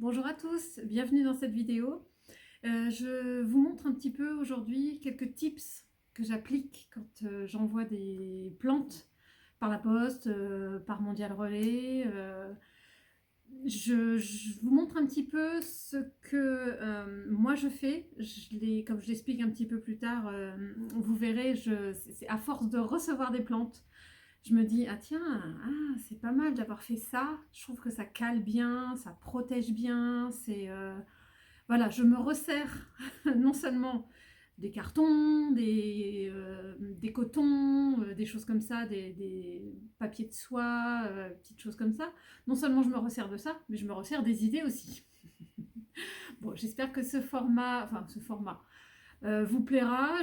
Bonjour à tous, bienvenue dans cette vidéo. Je vous montre un petit peu aujourd'hui quelques tips que j'applique quand j'envoie des plantes par la poste, par Mondial Relais. Je vous montre un petit peu ce que moi je fais. Comme je l'explique un petit peu plus tard, vous verrez, c'est à force de recevoir des plantes. Je me dis, ah tiens, c'est pas mal d'avoir fait ça. Je trouve que ça cale bien, ça protège bien. Voilà, je me resserre non seulement des cartons, des cotons, des choses comme ça, des papiers de soie, petites choses comme ça. Non seulement je me resserre de ça, mais je me resserre des idées aussi. Bon, j'espère que ce format vous plaira.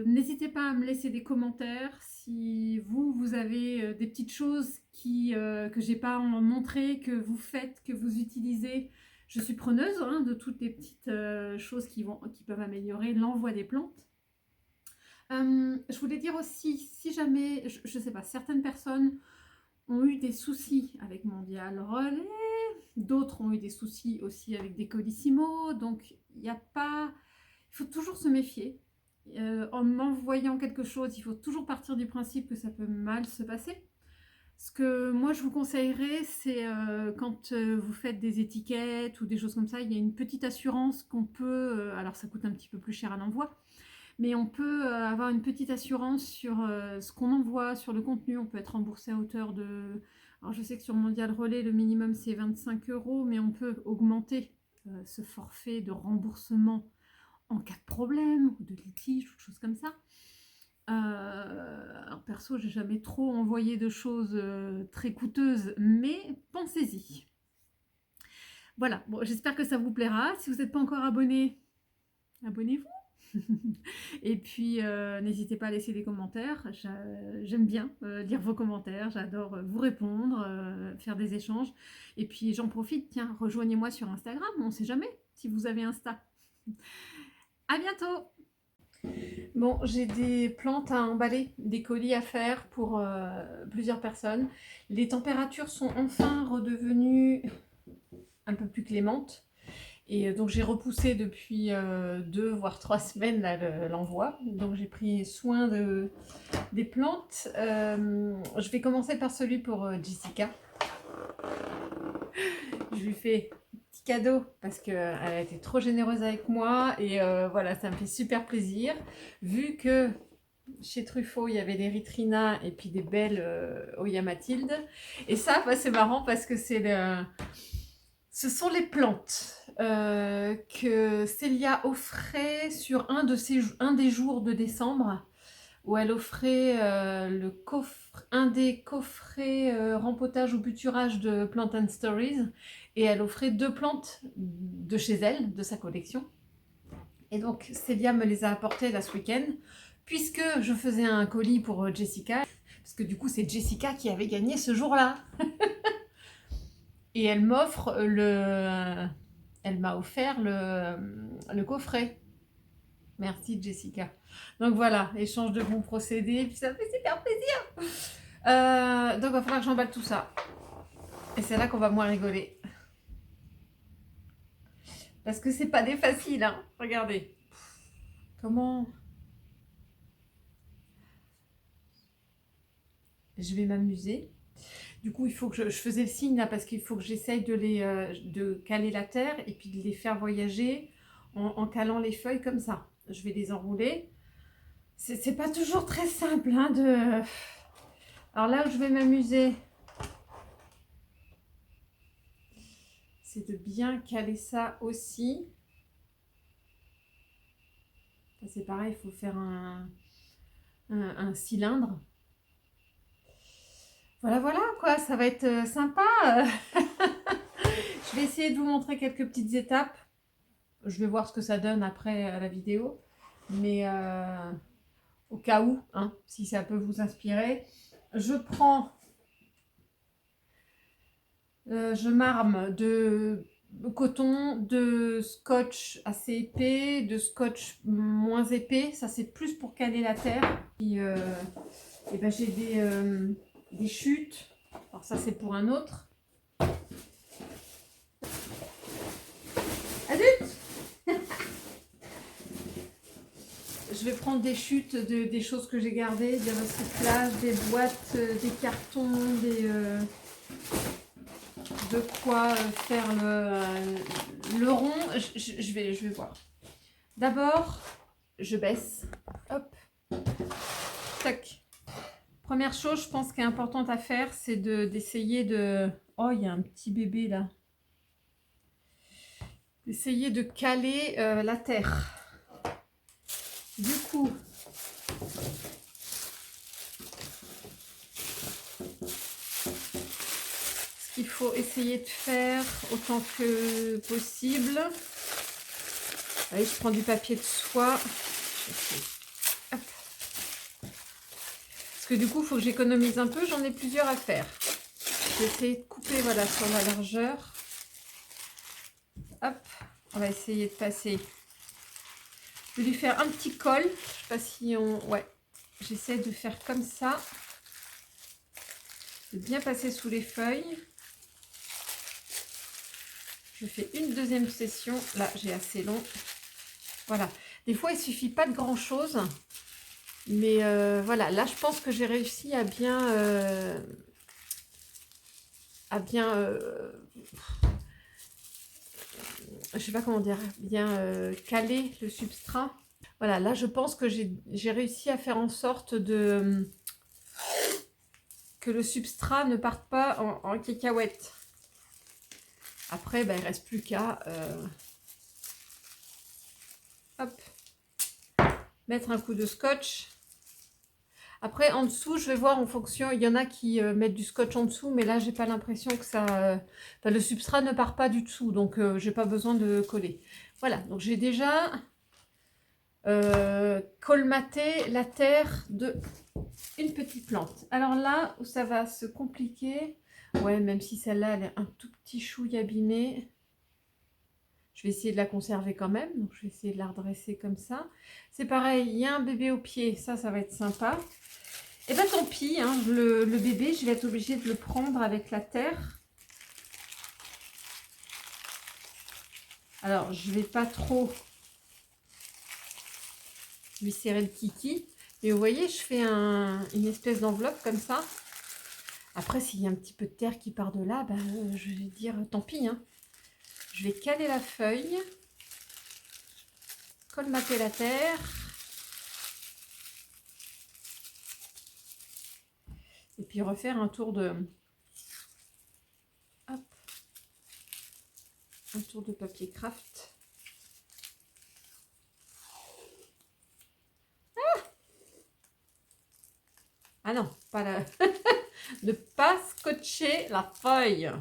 N'hésitez pas à me laisser des commentaires si vous avez des petites choses que j'ai pas montré, que vous faites, que vous utilisez. Je suis preneuse de toutes les petites choses qui peuvent améliorer l'envoi des plantes. Je voulais dire aussi, si jamais, je sais pas, certaines personnes ont eu des soucis avec Mondial Relais, d'autres ont eu des soucis aussi avec des Colissimo, donc il faut toujours se méfier. En m'envoyant quelque chose, il faut toujours partir du principe que ça peut mal se passer. Ce que moi je vous conseillerais, c'est quand vous faites des étiquettes ou des choses comme ça, il y a une petite assurance qu'on peut, alors ça coûte un petit peu plus cher à l'envoi, mais on peut avoir une petite assurance sur ce qu'on envoie, sur le contenu. On peut être remboursé à hauteur de... Alors je sais que sur Mondial Relais, le minimum c'est 25 €, mais on peut augmenter ce forfait de remboursement en cas de problème ou de litige ou de choses comme ça. Alors perso, j'ai jamais trop envoyé de choses très coûteuses, mais pensez-y. Voilà, bon, j'espère que ça vous plaira. Si vous n'êtes pas encore abonné, abonnez-vous. Et puis, n'hésitez pas à laisser des commentaires. J'aime bien lire vos commentaires. J'adore vous répondre, faire des échanges. Et puis, j'en profite. Tiens, rejoignez-moi sur Instagram. On ne sait jamais si vous avez Insta. À bientôt! Bon, j'ai des plantes à emballer, des colis à faire pour plusieurs personnes. Les températures sont enfin redevenues un peu plus clémentes. Et donc j'ai repoussé depuis 2 voire 3 semaines l'envoi. Donc j'ai pris soin des plantes. Je vais commencer par celui pour Jessica. Je lui fais un petit cadeau parce qu'elle a été trop généreuse avec moi. Et voilà, ça me fait super plaisir. Vu que chez Truffaut, il y avait des Ritrina et puis des belles Oya Mathilde. Et ça, bah, c'est marrant parce que ce sont les plantes que Célia offrait sur un des jours de décembre, où elle offrait un des coffrets rempotage ou bouturage de Plant and Stories, et elle offrait 2 plantes de chez elle, de sa collection. Et donc Célia me les a apportées là ce week-end, puisque je faisais un colis pour Jessica, parce que du coup c'est Jessica qui avait gagné ce jour-là. Et elle m'a offert le coffret. Merci Jessica. Donc voilà, échange de bons procédés, puis ça me fait super plaisir. Donc il va falloir que j'emballe tout ça. Et c'est là qu'on va moins rigoler. Parce que c'est pas des faciles, hein. Regardez. Comment je vais m'amuser. Du coup, il faut que je faisais le signe là parce qu'il faut que j'essaye de caler la terre et puis de les faire voyager en calant les feuilles comme ça. Je vais les enrouler. C'est pas toujours très simple Alors là où je vais m'amuser, c'est de bien caler ça aussi. C'est pareil, il faut faire un cylindre. Voilà quoi, ça va être sympa. Je vais essayer de vous montrer quelques petites étapes. Je vais voir ce que ça donne après la vidéo. Mais au cas où, hein, si ça peut vous inspirer, je m'arme de coton, de scotch assez épais, de scotch moins épais. Ça, c'est plus pour caler la terre. Et ben, j'ai des chutes. Alors ça, c'est pour un autre. vais prendre des chutes des choses que j'ai gardées, des recyclages, des boîtes, des cartons, de quoi faire le rond. Je vais voir. D'abord, je baisse. Hop. Tac. Première chose, je pense, qui est importante à faire, c'est d'essayer de... Oh, il y a un petit bébé là. D'essayer de caler la terre. Du coup, ce qu'il faut essayer de faire autant que possible. Allez, je prends du papier de soie. Hop. Parce que du coup, il faut que j'économise un peu. J'en ai plusieurs à faire. Je vais essayer de couper voilà, sur la largeur. Hop, on va essayer de passer. Je vais lui faire un petit col. Je sais pas si on... Ouais, j'essaie de faire comme ça. De bien passer sous les feuilles. Je fais une deuxième session. Là, j'ai assez long. Voilà. Des fois, il ne suffit pas de grand-chose. Mais voilà, là, je pense que j'ai réussi à bien... je sais pas comment dire, bien caler le substrat. Voilà, là je pense que j'ai réussi à faire en sorte que le substrat ne parte pas en cacahuète. Après, ben, il ne reste plus qu'à mettre un coup de scotch. Après, en dessous, je vais voir en fonction. Il y en a qui mettent du scotch en dessous, mais là, j'ai pas l'impression que ça... le substrat ne part pas du dessous, donc j'ai pas besoin de coller. Voilà, donc j'ai déjà colmaté la terre de une petite plante. Alors là, où ça va se compliquer, ouais, même si celle-là, elle est un tout petit chouille abîmée, je vais essayer de la conserver quand même. Donc, je vais essayer de la redresser comme ça. C'est pareil, il y a un bébé au pied, ça va être sympa. Et bien tant pis, hein, le bébé, je vais être obligée de le prendre avec la terre. Alors, je ne vais pas trop lui serrer le kiki. Mais vous voyez, je fais une espèce d'enveloppe comme ça. Après, s'il y a un petit peu de terre qui part de là, ben, je vais dire tant pis. Hein. Je vais caler la feuille, colmater la terre. Et puis refaire un tour de... Hop. Un tour de papier craft. Ah non, pas la... ne pas scotcher la feuille.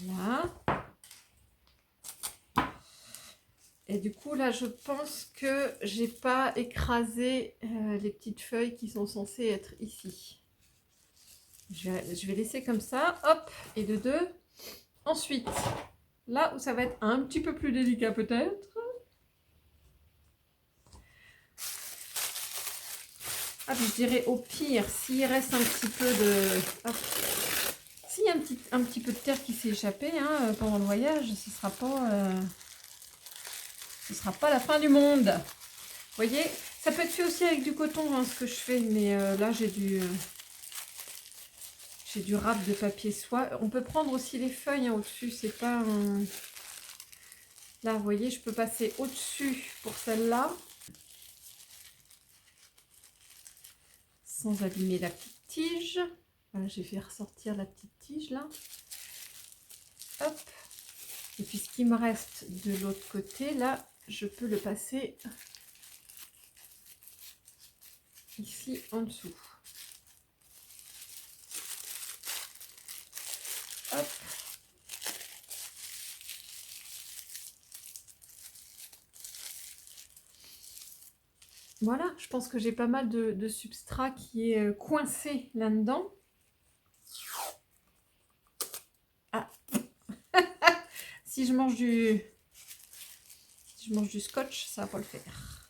Là. Et du coup, là, je pense que j'ai pas écrasé les petites feuilles qui sont censées être ici. Je vais laisser comme ça. Hop, et de deux. Ensuite, là où ça va être un petit peu plus délicat peut-être. Ah, je dirais au pire, s'il reste un petit peu de... Hop. S'il y a un petit peu de terre qui s'est échappée hein, pendant le voyage, ce sera pas la fin du monde. Vous voyez, ça peut être fait aussi avec du coton, hein, ce que je fais, mais là j'ai du râpe de papier soie. On peut prendre aussi les feuilles hein, au-dessus, c'est pas un... Là, vous voyez, je peux passer au-dessus pour celle-là. Sans abîmer la petite tige. Voilà, je vais faire ressortir la petite tige là. Hop. Et puis ce qui me reste de l'autre côté, là, je peux le passer ici en dessous. Hop. Voilà, je pense que j'ai pas mal de substrat qui est coincé là-dedans. Ah. Si je mange du scotch, ça va pas le faire.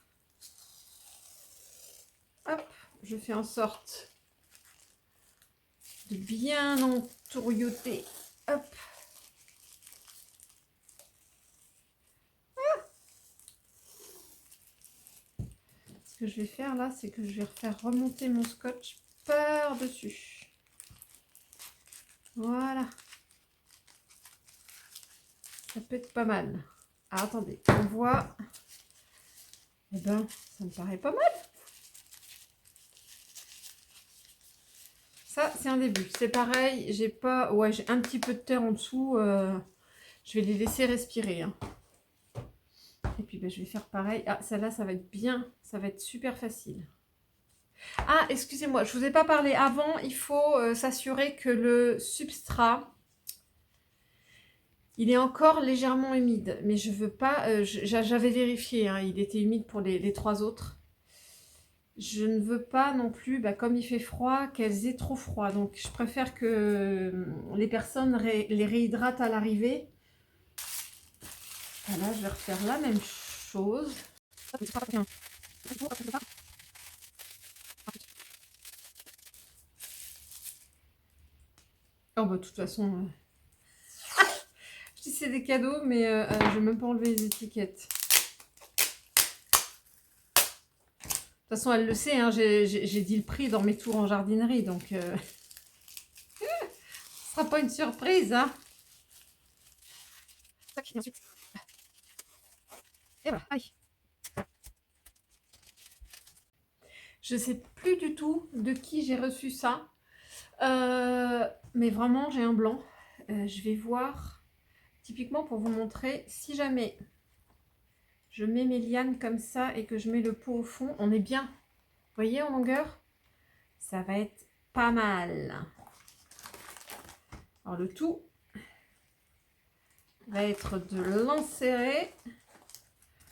Hop, je fais en sorte de bien entourioter. Hop. Ce que je vais faire là, c'est que je vais refaire remonter mon scotch par-dessus. Voilà. Ça peut être pas mal. Ah, attendez, on voit. Eh ben, ça me paraît pas mal. Ça, c'est un début. C'est pareil, j'ai pas... Ouais, j'ai un petit peu de terre en dessous. Je vais les laisser respirer. Hein. Et puis, ben, je vais faire pareil. Ah, celle-là, ça va être bien. Ça va être super facile. Ah, excusez-moi, je ne vous ai pas parlé avant. Il faut s'assurer que le substrat, il est encore légèrement humide. Mais je veux pas... j'avais vérifié, hein, il était humide pour les 3 autres. Je ne veux pas non plus, bah, comme il fait froid, qu'elles aient trop froid. Donc, je préfère que les personnes les réhydratent à l'arrivée. Voilà, je vais refaire la même chose. Oh, bah, de toute façon, je dis c'est des cadeaux, mais je vais même pas enlever les étiquettes. De toute façon, elle le sait, hein, j'ai dit le prix dans mes tours en jardinerie, donc ce sera pas une surprise. Hein. Et ensuite, et voilà, aïe. Je sais plus du tout de qui j'ai reçu ça, mais vraiment, j'ai un blanc. Je vais voir, typiquement pour vous montrer, si jamais je mets mes lianes comme ça et que je mets le pot au fond, on est bien. Vous voyez en longueur? Ça va être pas mal. Alors le tout va être de l'enserrer.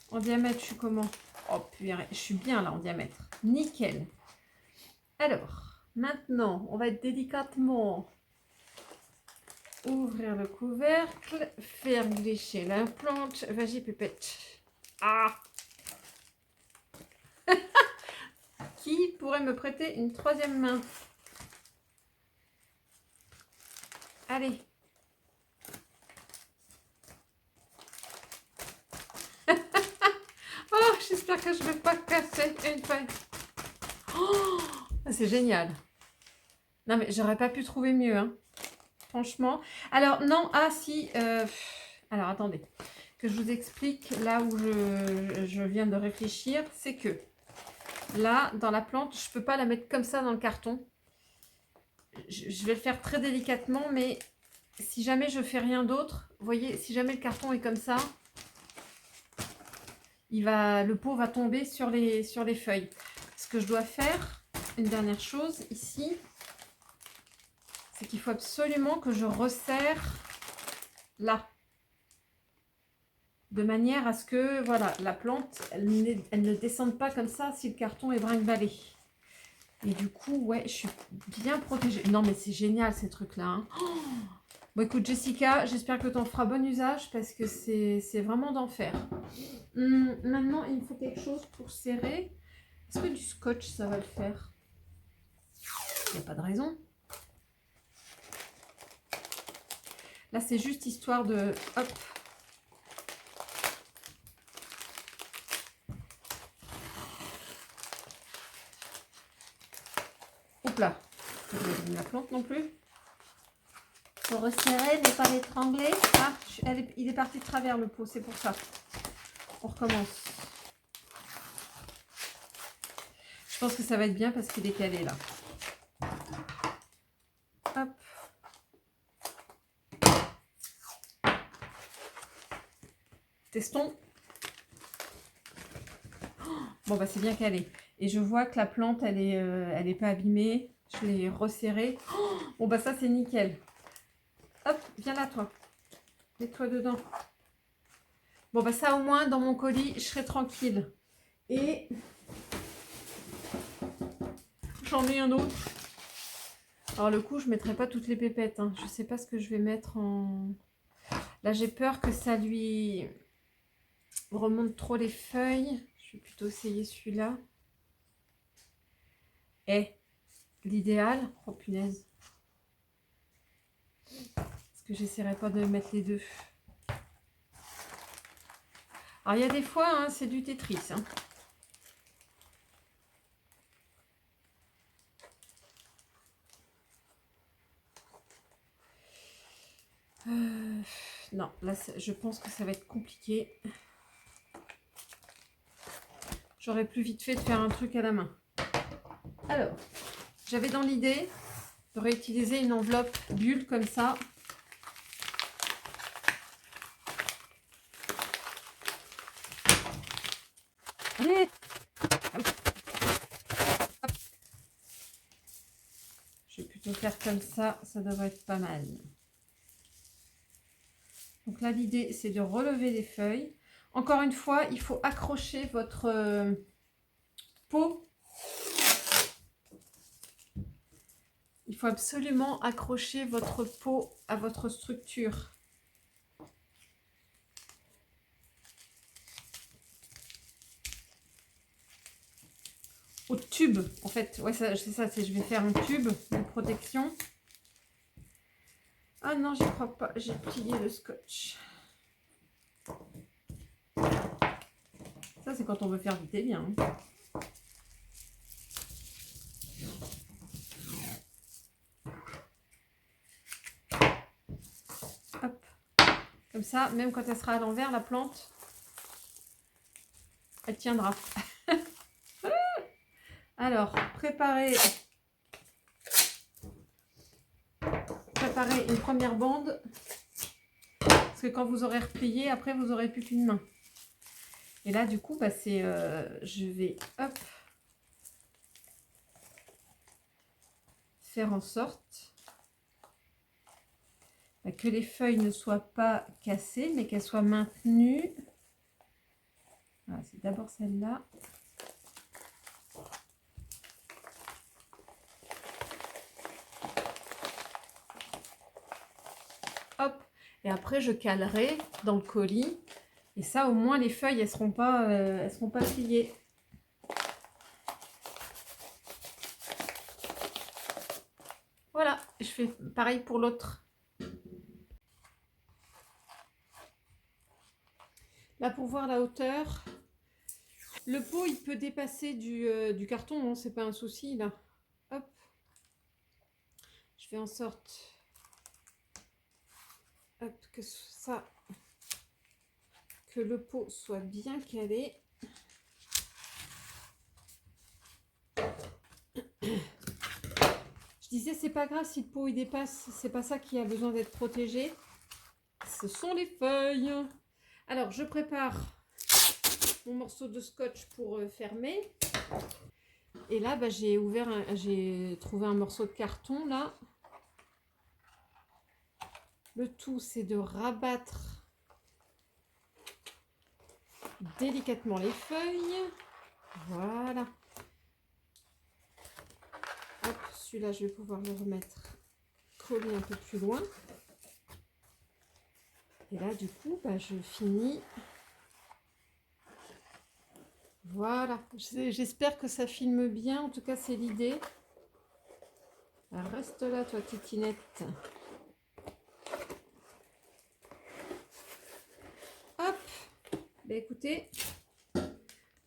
En diamètre, je suis comment? Oh purée, je suis bien là en diamètre. Nickel. Alors, maintenant, on va délicatement ouvrir le couvercle, faire glisser la plante. Vas-y, pépette. Ah! Qui pourrait me prêter une 3e main? Allez. Oh, j'espère que je ne vais pas casser une feuille. Oh, c'est génial. Non, mais j'aurais pas pu trouver mieux, hein. Franchement. Alors, non, ah si. Alors, attendez. Que je vous explique là où je viens de réfléchir. C'est que là, dans la plante, je ne peux pas la mettre comme ça dans le carton. Je vais le faire très délicatement, mais si jamais je fais rien d'autre, vous voyez, si jamais le carton est comme ça, le pot va tomber sur les feuilles. Ce que je dois faire, une dernière chose ici, c'est qu'il faut absolument que je resserre là. De manière à ce que voilà, la plante, elle ne descende pas comme ça si le carton est brinque-ballé. Et du coup, ouais, je suis bien protégée. Non, mais c'est génial ces trucs-là. Hein. Oh, bon, écoute, Jessica, j'espère que tu en feras bon usage parce que c'est vraiment d'enfer. Maintenant, il me faut quelque chose pour serrer. Est-ce que du scotch, ça va le faire? Il n'y a pas de raison. Là, c'est juste histoire de... Hop. Hop là. Je vais pas la plante non plus. Faut resserrer, mais pas l'étrangler. Ah, il est parti de travers le pot, c'est pour ça. On recommence. Je pense que ça va être bien parce qu'il est calé là. Hop. Testons. Bon, bah c'est bien calé. Et je vois que la plante, elle est pas abîmée. Je l'ai resserrée. Bon, bah ça, c'est nickel. Hop, viens là, toi. Mets-toi dedans. Bon, bah ça, au moins, dans mon colis, je serai tranquille. Et j'en ai un autre. Alors, le coup, je ne mettrai pas toutes les pépettes. Hein. Je ne sais pas ce que je vais mettre en... Là, j'ai peur que ça lui remonte trop les feuilles. Je vais plutôt essayer celui-là. Et l'idéal... Oh, punaise. Est-ce que j'essaierai pas de mettre les deux? Alors, il y a des fois, hein, c'est du Tetris. Hein. Non, là, je pense que ça va être compliqué. J'aurais plus vite fait de faire un truc à la main. Alors, j'avais dans l'idée de réutiliser une enveloppe bulle comme ça. Allez! Je vais plutôt faire comme ça devrait être pas mal. Donc là, l'idée, c'est de relever les feuilles. Encore une fois, il faut accrocher votre pot. Il faut absolument accrocher votre pot à votre structure. Au tube, en fait. Ouais, c'est ça, je vais faire un tube de protection. Ah non, j'y crois pas. J'ai plié le scotch. Ça, c'est quand on veut faire vite et bien. Hop. Comme ça, même quand elle sera à l'envers, la plante, elle tiendra. Alors, préparez une première bande. Parce que quand vous aurez replié, après, vous n'aurez plus qu'une main. Et là, du coup, bah, je vais faire en sorte que les feuilles ne soient pas cassées, mais qu'elles soient maintenues. Voilà, c'est d'abord celle-là. Hop. Et après, je calerai dans le colis. Et ça, au moins, les feuilles, elles seront pas pliées. Voilà, je fais pareil pour l'autre. Là, pour voir la hauteur, le pot, il peut dépasser du carton, hein, c'est pas un souci, là. Hop. Je fais en sorte que le pot soit bien calé. Je disais, c'est pas grave si le pot il dépasse, c'est pas ça qui a besoin d'être protégé. Ce sont les feuilles. Alors, je prépare mon morceau de scotch pour fermer. Et là, bah, j'ai trouvé un morceau de carton là. Le tout, c'est de rabattre délicatement les feuilles. Voilà. Hop, celui-là, je vais pouvoir le remettre collé un peu plus loin. Et là, du coup, bah, je finis. Voilà. J'espère que ça filme bien. En tout cas, c'est l'idée. Reste là, toi, titinette. Hop. Bah, écoutez,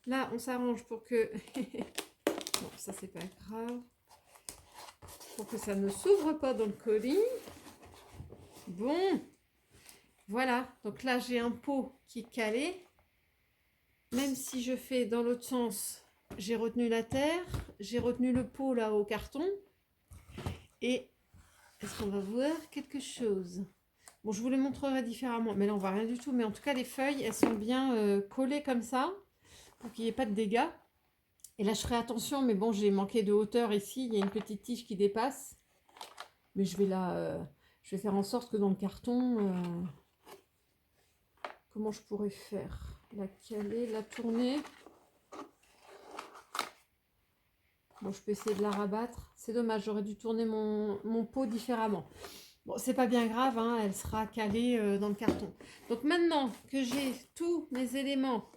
là, on s'arrange pour que... Bon, ça, c'est pas grave. Pour que ça ne s'ouvre pas dans le colis. Bon. Voilà. Donc là, j'ai un pot qui est calé. Même si je fais dans l'autre sens, j'ai retenu la terre. J'ai retenu le pot là au carton. Et est-ce qu'on va voir quelque chose? Bon, je vous le montrerai différemment. Mais là, on voit rien du tout. Mais en tout cas, les feuilles, elles sont bien collées comme ça. Pour qu'il n'y ait pas de dégâts. Et là, je ferai attention. Mais bon, j'ai manqué de hauteur ici. Il y a une petite tige qui dépasse. Mais je vais faire en sorte que dans le carton... comment je pourrais faire? La caler, la tourner. Bon, je peux essayer de la rabattre. C'est dommage, j'aurais dû tourner mon pot différemment. Bon, c'est pas bien grave, hein, elle sera calée dans le carton. Donc maintenant que j'ai tous mes éléments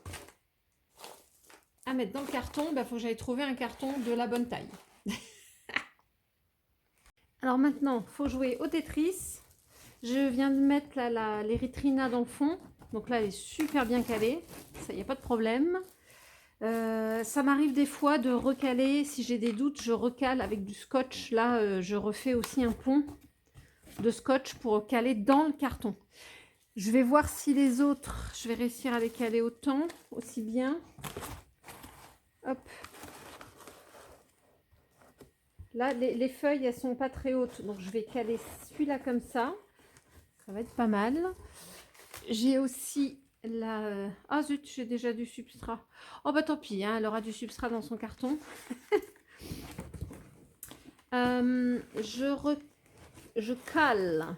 à mettre dans le carton, il faut que j'aille trouver un carton de la bonne taille. Alors maintenant, il faut jouer au Tetris. Je viens de mettre là, l'érythrina dans le fond. Donc là, elle est super bien calée. Ça, il n'y a pas de problème. Ça m'arrive des fois de recaler. Si j'ai des doutes, je recale avec du scotch. Là, je refais aussi un pont de scotch pour caler dans le carton. Je vais voir si les autres, je vais réussir à les caler autant, aussi bien. Hop. Là, les feuilles, elles sont pas très hautes. Donc, je vais caler celui-là comme ça. Ça va être pas mal. J'ai aussi la... Ah zut, j'ai déjà du substrat. Oh bah tant pis, hein, elle aura du substrat dans son carton. Je cale.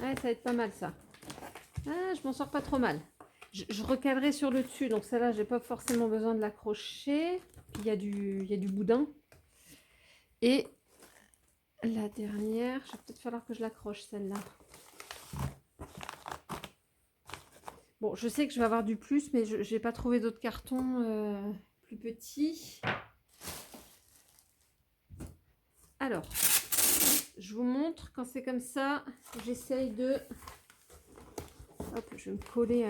Ouais, ça va être pas mal ça. Ah, je m'en sors pas trop mal. Je recalerai sur le dessus, donc celle-là, j'ai pas forcément besoin de l'accrocher. Il y a du boudin. Et la dernière, il va peut-être falloir que je l'accroche celle-là. Bon, je sais que je vais avoir du plus, mais je n'ai pas trouvé d'autres cartons plus petits. Alors, je vous montre quand c'est comme ça. J'essaye de... Hop, je vais me coller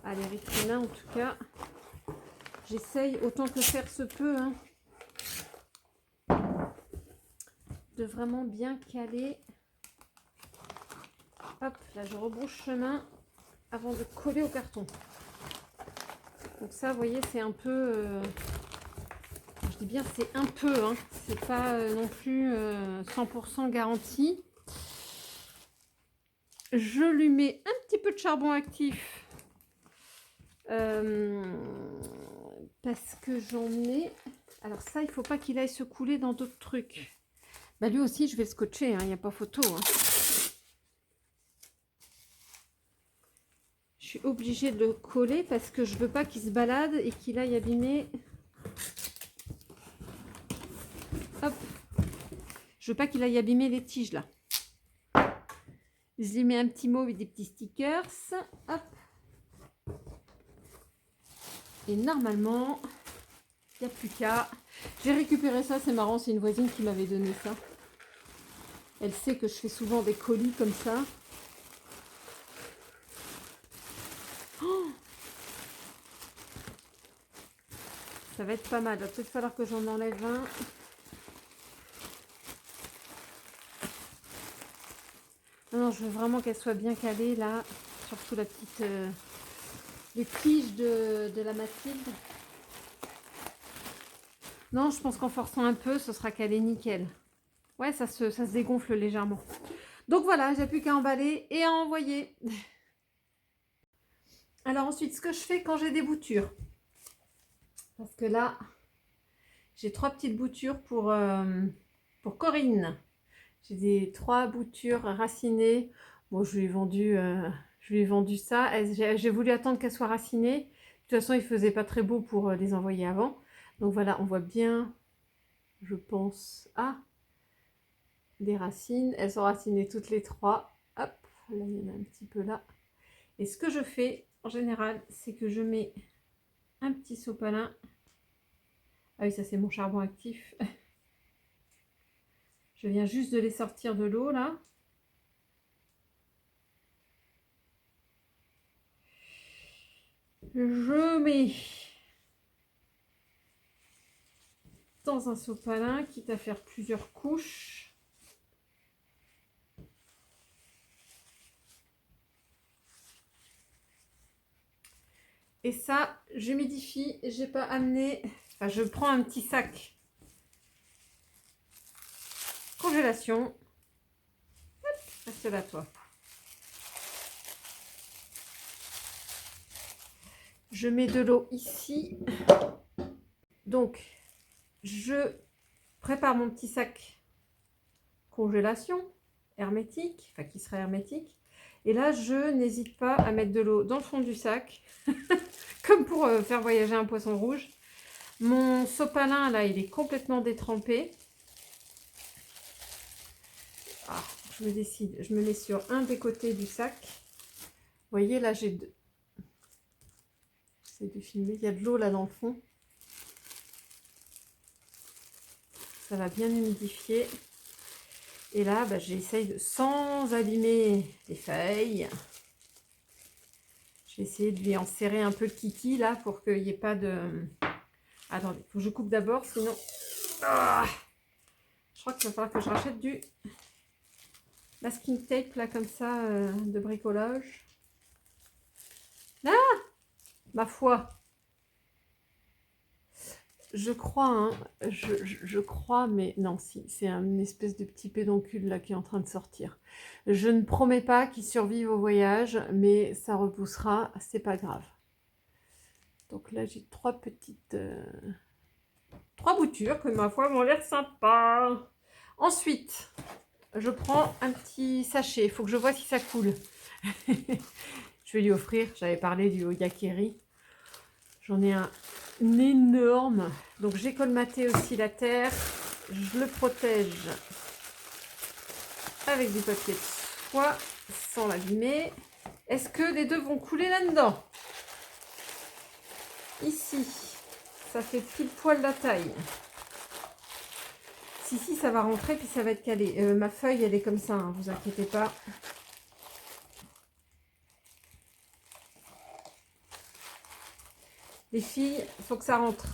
à l'érythrina en tout cas. J'essaye autant que faire se peut hein, de vraiment bien caler. Hop, là je rebrouche chemin avant de coller au carton. Donc ça, vous voyez, c'est un peu... je dis bien c'est un peu, hein, c'est pas non plus 100% garanti. Je lui mets un petit peu de charbon actif. Parce que j'en ai... Alors ça, il ne faut pas qu'il aille se couler dans d'autres trucs. Bah lui aussi, je vais le scotcher, il n'y a pas photo. Hein. Je suis obligée de le coller parce que je ne veux pas qu'il se balade et qu'il aille abîmer. Hop. Je veux pas qu'il aille abîmer les tiges là. Je lui mets un petit mot avec des petits stickers. Hop. Et normalement, il n'y a plus qu'à. J'ai récupéré ça, c'est marrant, c'est une voisine qui m'avait donné ça. Elle sait que je fais souvent des colis comme ça. Oh, ça va être pas mal. Il va peut-être falloir que j'en enlève un. Non, je veux vraiment qu'elle soit bien calée là. Surtout la petite... les tiges de la Mathilde. Non, je pense qu'en forçant un peu, ce sera calé nickel. Ouais, ça se dégonfle légèrement. Donc voilà, j'ai plus qu'à emballer et à envoyer. Alors ensuite, ce que je fais quand j'ai des boutures. Parce que là, j'ai 3 petites boutures pour Corinne. J'ai 3 boutures racinées. Bon, je lui ai vendu ça. J'ai voulu attendre qu'elles soient racinées. De toute façon, il faisait pas très beau pour les envoyer avant. Donc voilà, on voit bien, je pense, des racines. Elles sont racinées toutes les 3. Hop, là, il y en a un petit peu là. Et ce que je fais, en général, c'est que je mets un petit sopalin. Ah oui, ça, c'est mon charbon actif. Je viens juste de les sortir de l'eau, là. Je mets dans un sopalin, quitte à faire plusieurs couches. Et ça, j'humidifie. J'ai pas amené... Enfin, je prends un petit sac congélation. Hop, reste là, toi. Je mets de l'eau ici. Donc, je prépare mon petit sac congélation hermétique, enfin qui serait hermétique. Et là, je n'hésite pas à mettre de l'eau dans le fond du sac, comme pour faire voyager un poisson rouge. Mon sopalin, là, il est complètement détrempé. Ah, je me décide, je me mets sur un des côtés du sac. Vous voyez, là, j'ai deux. J'essaie de filmer, il y a de l'eau là dans le fond. Ça va bien humidifier. Et là, bah, j'essaye de, sans abîmer les feuilles, je vais essayer de lui en serrer un peu le kiki là pour qu'il n'y ait pas de... Attendez, il faut que je coupe d'abord, sinon... Ah, je crois qu'il va falloir que je rachète du masking tape là comme ça de bricolage. Ah, ma foi. Je crois, hein, je crois, mais non, si, c'est une espèce de petit pédoncule là qui est en train de sortir. Je ne promets pas qu'il survive au voyage, mais ça repoussera, c'est pas grave. Donc là, j'ai trois boutures que ma foi m'ont l'air sympa. Ensuite, je prends un petit sachet. Il faut que je vois si ça coule. Je vais lui offrir. J'avais parlé du Oyakeri. J'en ai un énorme. Donc j'ai colmaté aussi la terre. Je le protège avec du papier de soie sans l'abîmer. Est-ce que les deux vont couler là-dedans? Ici, ça fait pile poil la taille. Si, ça va rentrer, puis ça va être calé. Ma feuille, elle est comme ça, hein, vous inquiétez pas. Les filles, il faut que ça rentre.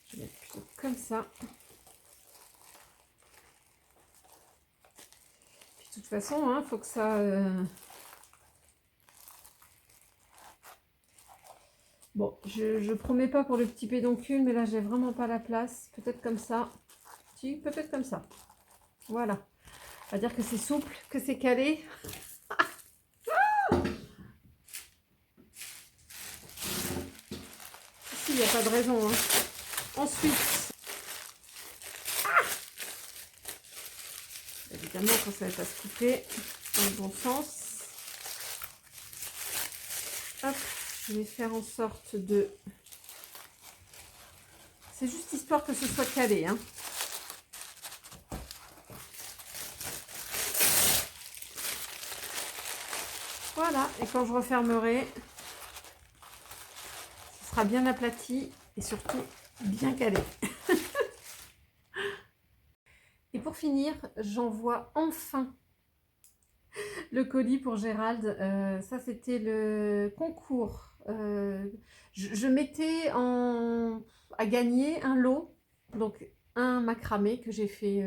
Je vais mettre plutôt comme ça. Puis de toute façon, hein, faut que ça... Bon, je promets pas pour le petit pédoncule, mais là, j'ai vraiment pas la place. Peut-être comme ça. Si, peut-être comme ça. Voilà. On va dire que c'est souple, que c'est calé. Il n'y a pas de raison. Hein. Ensuite, évidemment, quand ça va pas se couper dans le bon sens, hop, je vais faire en sorte de... C'est juste histoire que ce soit calé. Hein. Voilà, et quand je refermerai, ce sera bien aplati et surtout bien calé. Et pour finir, j'envoie enfin le colis pour Gérald. Ça, c'était le concours. Je mettais à gagner un lot, donc un macramé que j'ai fait,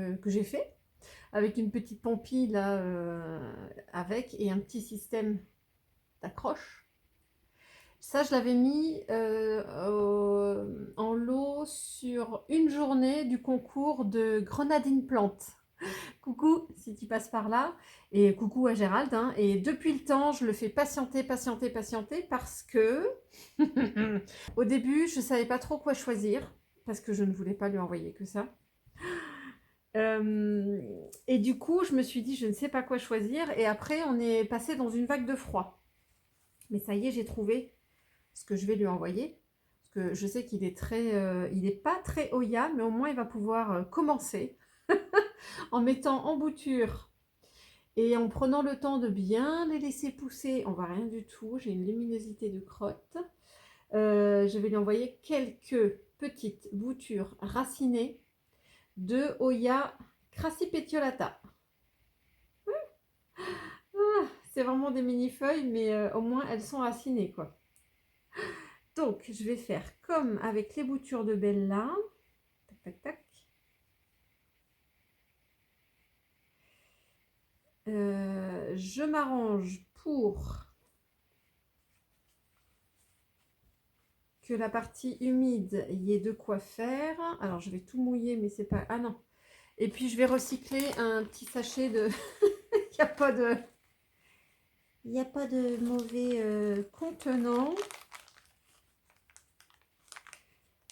avec une petite pampille là, avec, et un petit système d'accroche. Ça, je l'avais mis en lot sur une journée du concours de grenadine plante. Coucou, si tu passes par là. Et coucou à Gérald. Hein. Et depuis le temps, je le fais patienter parce que au début, je ne savais pas trop quoi choisir parce que je ne voulais pas lui envoyer que ça. Et du coup, je me suis dit, je ne sais pas quoi choisir. Et après, on est passé dans une vague de froid. Mais ça y est, j'ai trouvé ce que je vais lui envoyer. Parce que je sais qu'il est il n'est pas très Oya, mais au moins, il va pouvoir commencer en mettant en bouture et en prenant le temps de bien les laisser pousser. On voit rien du tout. J'ai une luminosité de crotte. Je vais lui envoyer quelques petites boutures racinées de Oya crassipetiolata. Ah, c'est vraiment des mini-feuilles, mais au moins elles sont racinées, quoi. Donc, je vais faire comme avec les boutures de Bella. Tac, tac, tac. Je m'arrange pour que la partie humide, il y ait de quoi faire. Alors, je vais tout mouiller, mais c'est pas... Ah non. Et puis, je vais recycler un petit sachet de... Il n'y a pas de... Il n'y a pas de mauvais contenant.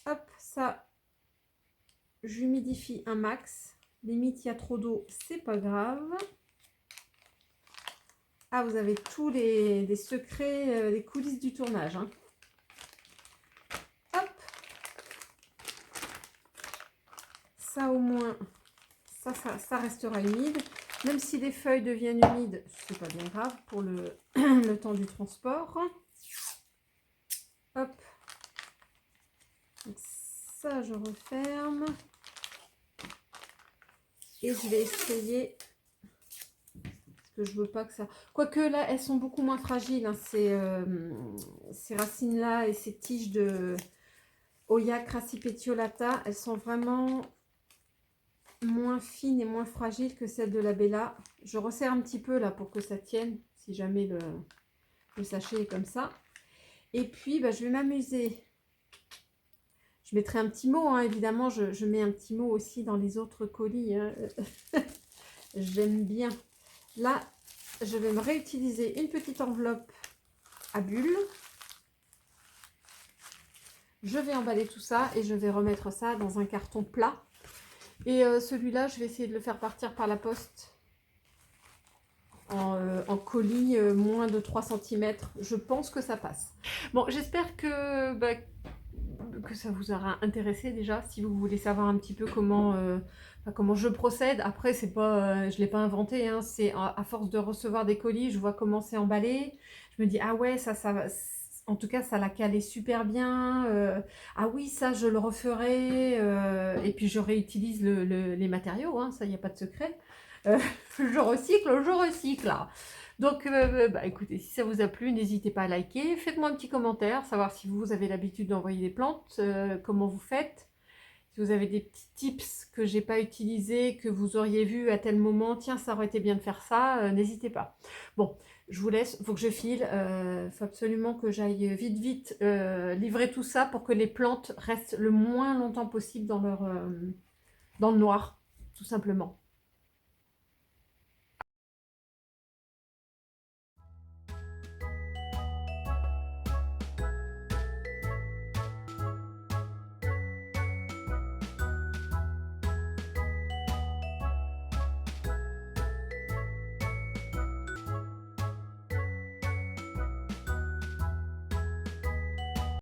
Hop, ça, j'humidifie un max. Limite, il y a trop d'eau, c'est pas grave. Ah, vous avez tous les secrets, les coulisses du tournage. Hein. Hop. Ça, au moins, ça restera humide. Même si les feuilles deviennent humides, c'est pas bien grave pour le, le temps du transport. Hop. Donc, ça, je referme. Et je vais essayer... je veux pas que ça... Quoique là, elles sont beaucoup moins fragiles, hein, ces racines-là et ces tiges Oya crassipetiolata. Elles sont vraiment moins fines et moins fragiles que celles de la Bella. Je resserre un petit peu là pour que ça tienne, si jamais le sachet est comme ça. Et puis, bah, je vais m'amuser. Je mettrai un petit mot, hein, évidemment, je mets un petit mot aussi dans les autres colis. Hein. J'aime bien. Là, je vais me réutiliser une petite enveloppe à bulles. Je vais emballer tout ça et je vais remettre ça dans un carton plat. Et celui-là, je vais essayer de le faire partir par la poste en colis moins de 3 cm. Je pense que ça passe. Bon, j'espère que ça vous aura intéressé déjà. Si vous voulez savoir un petit peu comment je procède. Après, c'est pas, je ne l'ai pas inventé. Hein, c'est à force de recevoir des colis, je vois comment c'est emballé. Je me dis, ah ouais, ça en tout cas, ça l'a calé super bien. Ah oui, ça, je le referai. Et puis, je réutilise les matériaux. Hein, ça, il n'y a pas de secret. Je recycle. Là. Donc, bah, écoutez, si ça vous a plu, n'hésitez pas à liker. Faites-moi un petit commentaire, savoir si vous avez l'habitude d'envoyer des plantes, comment vous faites. Si vous avez des petits tips que j'ai pas utilisés, que vous auriez vu à tel moment, tiens, ça aurait été bien de faire ça, n'hésitez pas. Bon, je vous laisse, il faut que je file. Faut absolument que j'aille vite livrer tout ça pour que les plantes restent le moins longtemps possible dans le noir, tout simplement.